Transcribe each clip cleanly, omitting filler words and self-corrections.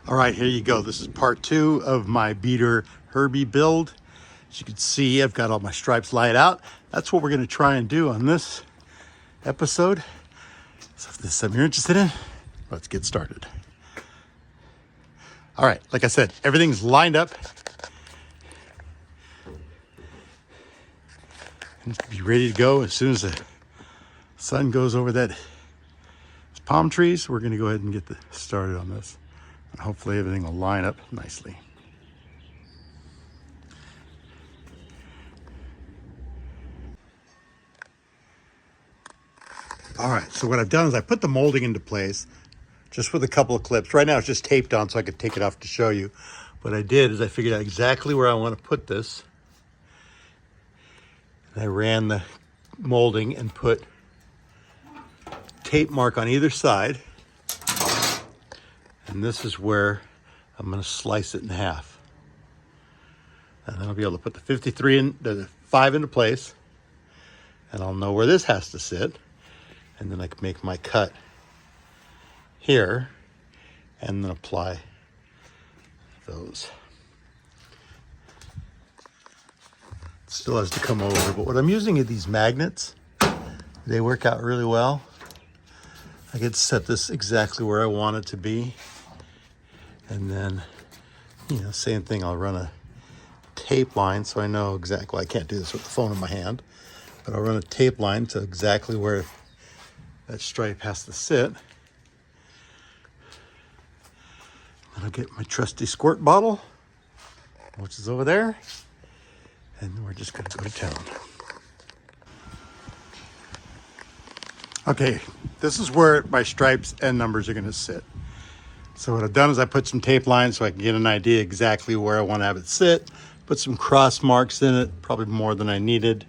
All right, here you go. This is part 2 of my beater Herbie build. As you can see, I've got all my stripes laid out. That's what we're going to try and do on this episode. So if this is something you're interested in, let's get started. All right, like I said, everything's lined up. And be ready to go as soon as the sun goes over that palm trees. We're going to go ahead and get started on this. And hopefully everything will line up nicely. All right, so what I've done is I put the molding into place just with a couple of clips. Right now it's just taped on so I could take it off to show you. What I did is I figured out exactly where I want to put this. And I ran the molding and put tape mark on either side. And this is where I'm going to slice it in half. And then I'll be able to put the 5 into place. And I'll know where this has to sit. And then I can make my cut here and then apply those. It still has to come over, but what I'm using are these magnets. They work out really well. I can set this exactly where I want it to be. And then, same thing, I'll run a tape line so I know exactly, well, I can't do this with the phone in my hand, but I'll run a tape line to exactly where that stripe has to sit. And I'll get my trusty squirt bottle, which is over there, and we're just gonna go to town. Okay, this is where my stripes and numbers are gonna sit. So what I've done is I put some tape lines so I can get an idea exactly where I want to have it sit. Put some cross marks in it, probably more than I needed.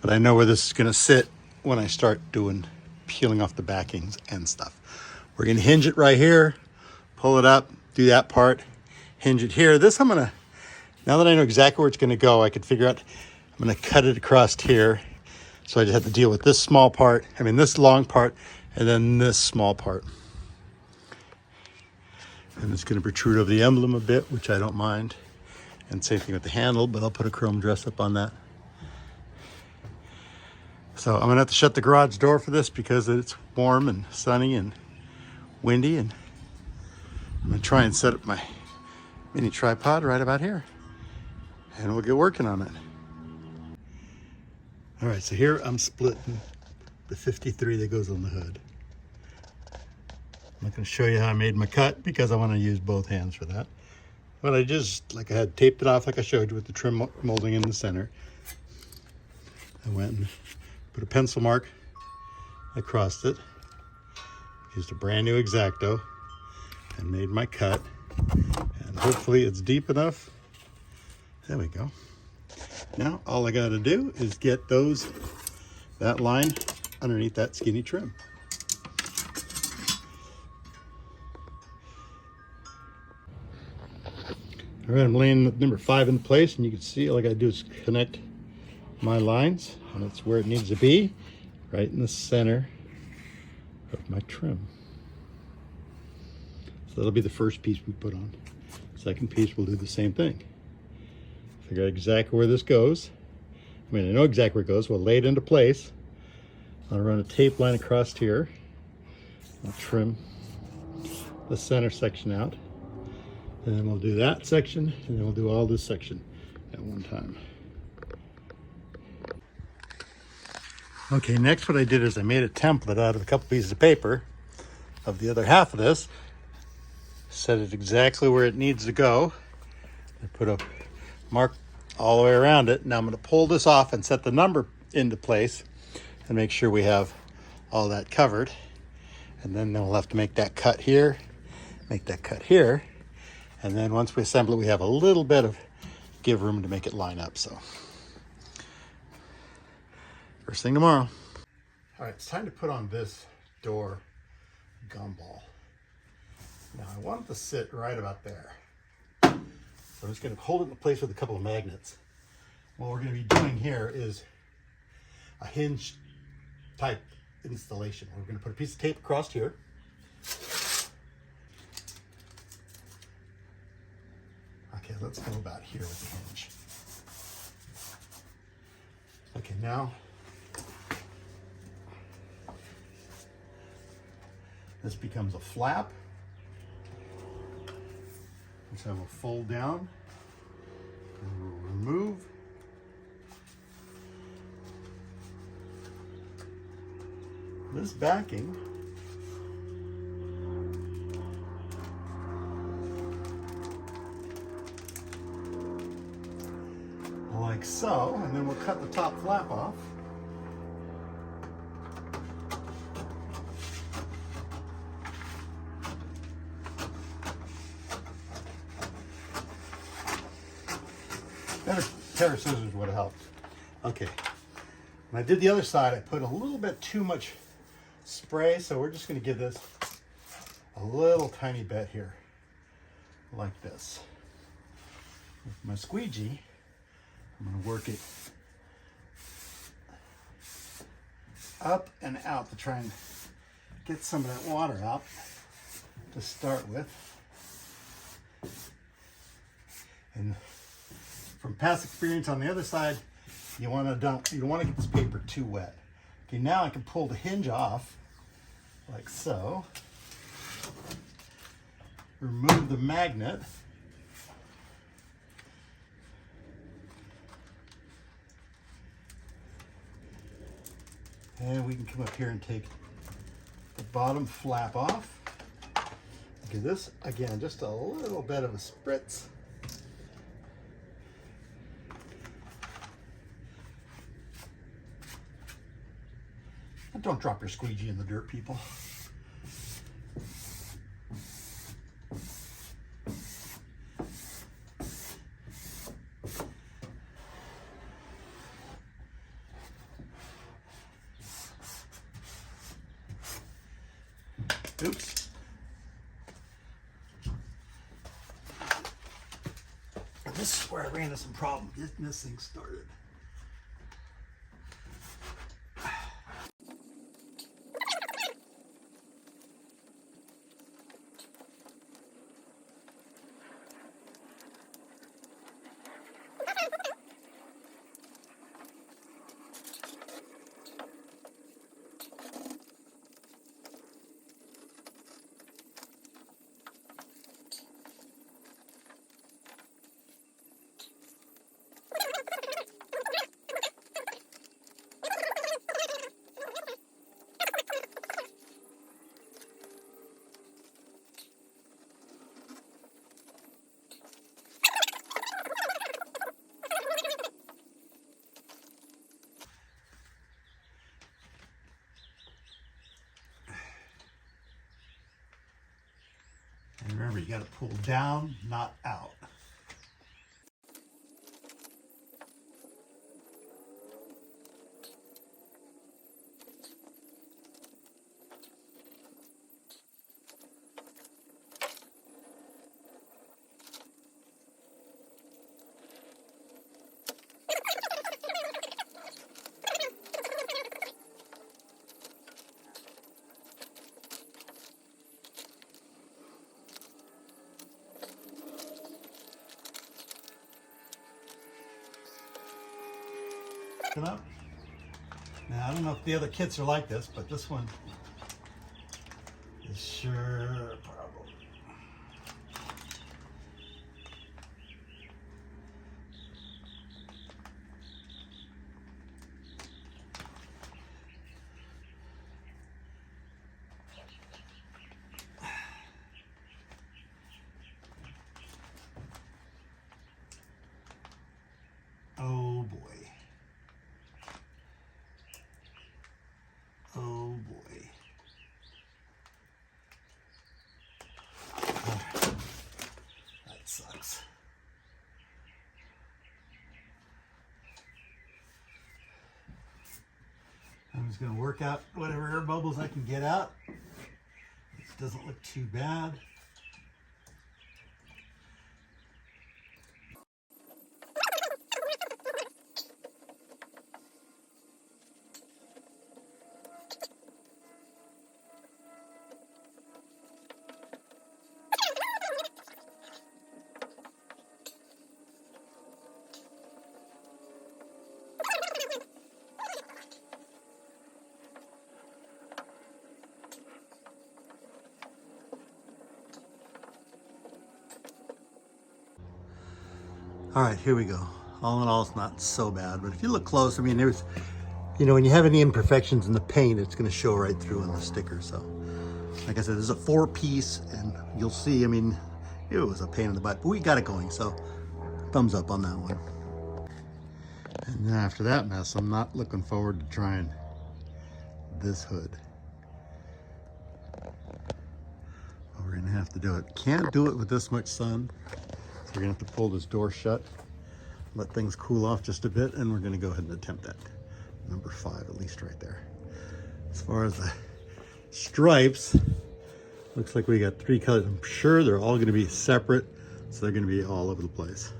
But I know where this is going to sit when I start peeling off the backings and stuff. We're going to hinge it right here, pull it up, do that part, hinge it here. This I'm going to, now that I know exactly where it's going to go, I could figure out, I'm going to cut it across here. So I just have to deal with this small part, this long part, and then this small part. And it's going to protrude over the emblem a bit, which I don't mind. And same thing with the handle, but I'll put a chrome dress up on that. So I'm going to have to shut the garage door for this because it's warm and sunny and windy. And I'm going to try and set up my mini tripod right about here. And we'll get working on it. All right, so here I'm splitting the 53 that goes on the hood. I'm not going to show you how I made my cut because I want to use both hands for that. But I had taped it off like I showed you with the trim molding in the center. I went and put a pencil mark across it. Used a brand new X-Acto and made my cut. And hopefully it's deep enough. There we go. Now all I got to do is get that line underneath that skinny trim. All right, I'm laying number 5 in place, and you can see all I gotta do is connect my lines, and it's where it needs to be, right in the center of my trim. So that'll be the first piece we put on. Second piece, we'll do the same thing. Figure out exactly where this goes. I know exactly where it goes. We'll lay it into place. I'll run a tape line across here. I'll trim the center section out. And then we'll do that section, and then we'll do all this section at one time. Okay, next what I did is I made a template out of a couple pieces of paper of the other half of this. Set it exactly where it needs to go. I put a mark all the way around it. Now I'm going to pull this off and set the number into place and make sure we have all that covered. And then we'll have to make that cut here, make that cut here. And then once we assemble it, we have a little bit of give room to make it line up. So first thing tomorrow. All right, it's time to put on this door gumball. Now I want it to sit right about there. So I'm just going to hold it in place with a couple of magnets. What we're going to be doing here is a hinge type installation. We're going to put a piece of tape across here. Okay, let's go about here with the hinge. Okay, now this becomes a flap, which I will fold down and we'll remove. This backing like so, and then we'll cut the top flap off. Better pair of scissors would have helped. Okay, when I did the other side, I put a little bit too much spray, so we're just going to give this a little tiny bit here, like this. With my squeegee, I'm going to work it up and out to try and get some of that water out to start with. And from past experience on the other side, you don't want to get this paper too wet. Okay, now I can pull the hinge off like so. Remove the magnet. And we can come up here and take the bottom flap off. Okay, this, again, just a little bit of a spritz. And don't drop your squeegee in the dirt, people. Oops. This is where I ran into some problems getting this thing started. And remember, you got to pull down, not out. Up. Now, I don't know if the other kits are like this, but this one is sure a problem. Oh boy. Oh boy. That sucks. I'm just going to work out whatever air bubbles I can get out. This doesn't look too bad. All right, here we go. All in all, it's not so bad, but if you look close, I mean, there's, you know, when you have any imperfections in the paint, it's gonna show right through in the sticker. So, like I said, there's a 4-piece, and you'll see, I mean, it was a pain in the butt, but we got it going, so thumbs up on that one. And then after that mess, I'm not looking forward to trying this hood. But we're gonna have to do it. Can't do it with this much sun, so we're gonna have to pull this door shut, let things cool off just a bit, and we're gonna go ahead and attempt that. Number 5, at least right there. As far as the stripes, looks like we got 3 colors. I'm sure they're all gonna be separate, so they're gonna be all over the place.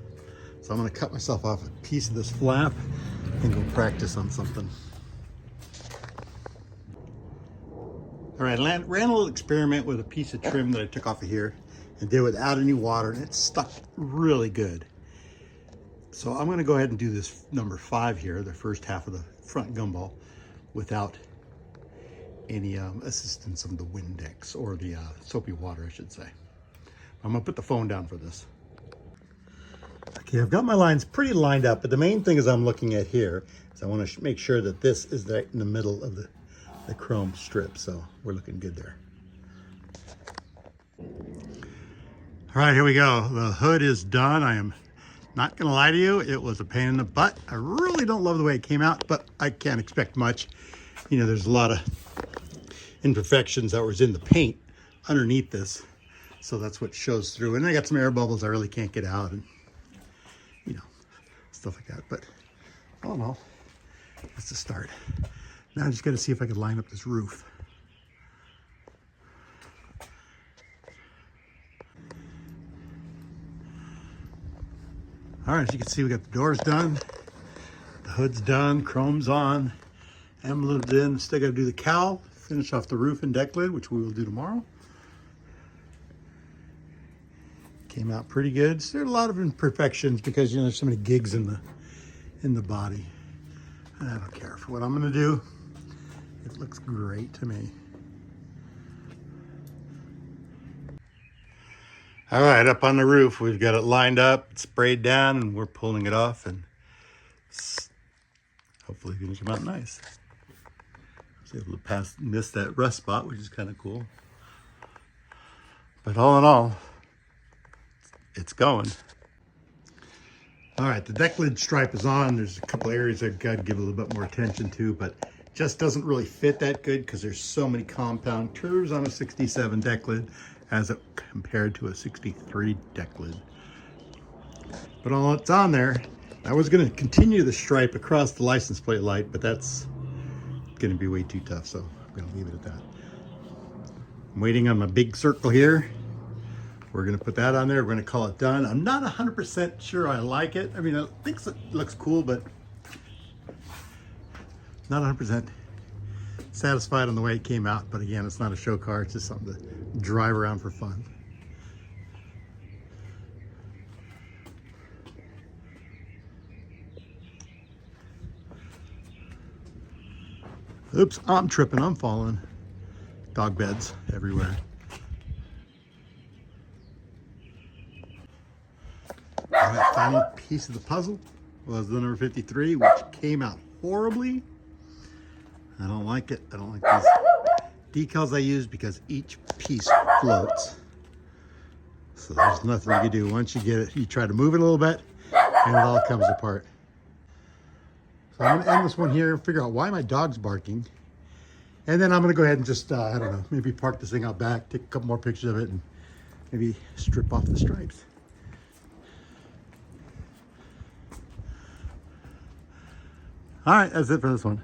So I'm gonna cut myself off a piece of this flap and go practice on something. All right, ran a little experiment with a piece of trim that I took off of here and did it without any water, and it stuck really good. So I'm gonna go ahead and do this number 5 here, the first half of the front gumball, without any assistance of the Windex or the soapy water, I should say. I'm gonna put the phone down for this. Okay, I've got my lines pretty lined up, but the main thing is I'm looking at here is I want to make sure that this is right in the middle of the chrome strip, so we're looking good there. All right, here we go. The hood is done. I am not gonna lie to you, it was a pain in the butt. I really don't love the way it came out, but I can't expect much. You know, there's a lot of imperfections that was in the paint underneath this, so that's what shows through. And I got some air bubbles I really can't get out, and you know, stuff like that. But all in all, that's the start. Now I just got to see if I can line up this roof. All right, as you can see, we got the doors done, the hood's done, chrome's on, emblem's in. Still got to do the cowl, finish off the roof and deck lid, which we will do tomorrow. Came out pretty good. So there's a lot of imperfections because, you know, there's so many gigs in the body. And I don't care. For what I'm going to do, it looks great to me. All right, up on the roof, we've got it lined up, sprayed down, and we're pulling it off, and hopefully it's going to come out nice. I was able to miss that rust spot, which is kind of cool. But all in all, it's going. All right, the deck lid stripe is on. There's a couple areas I've got to give a little bit more attention to, but just doesn't really fit that good because there's so many compound curves on a 67 deck lid as it compared to a 63 deck lid. But all it's on there, I was going to continue the stripe across the license plate light, but that's going to be way too tough, so I'm going to leave it at that. I'm waiting on my big circle here. We're going to put that on there. We're going to call it done. I'm not 100% sure I like it. I mean, I think it looks cool, but not 100% satisfied on the way it came out. But again, it's not a show car. It's just something to drive around for fun. Oops, I'm tripping. I'm falling. Dog beds everywhere. All right, final piece of the puzzle was the number 53, which came out horribly. I don't like it. I don't like these decals I use because each piece floats. So there's nothing you can do. Once you get it, you try to move it a little bit and it all comes apart. So I'm gonna end this one here, figure out why my dog's barking. And then I'm gonna go ahead and just, I don't know, maybe park this thing out back, take a couple more pictures of it, and maybe strip off the stripes. All right, that's it for this one.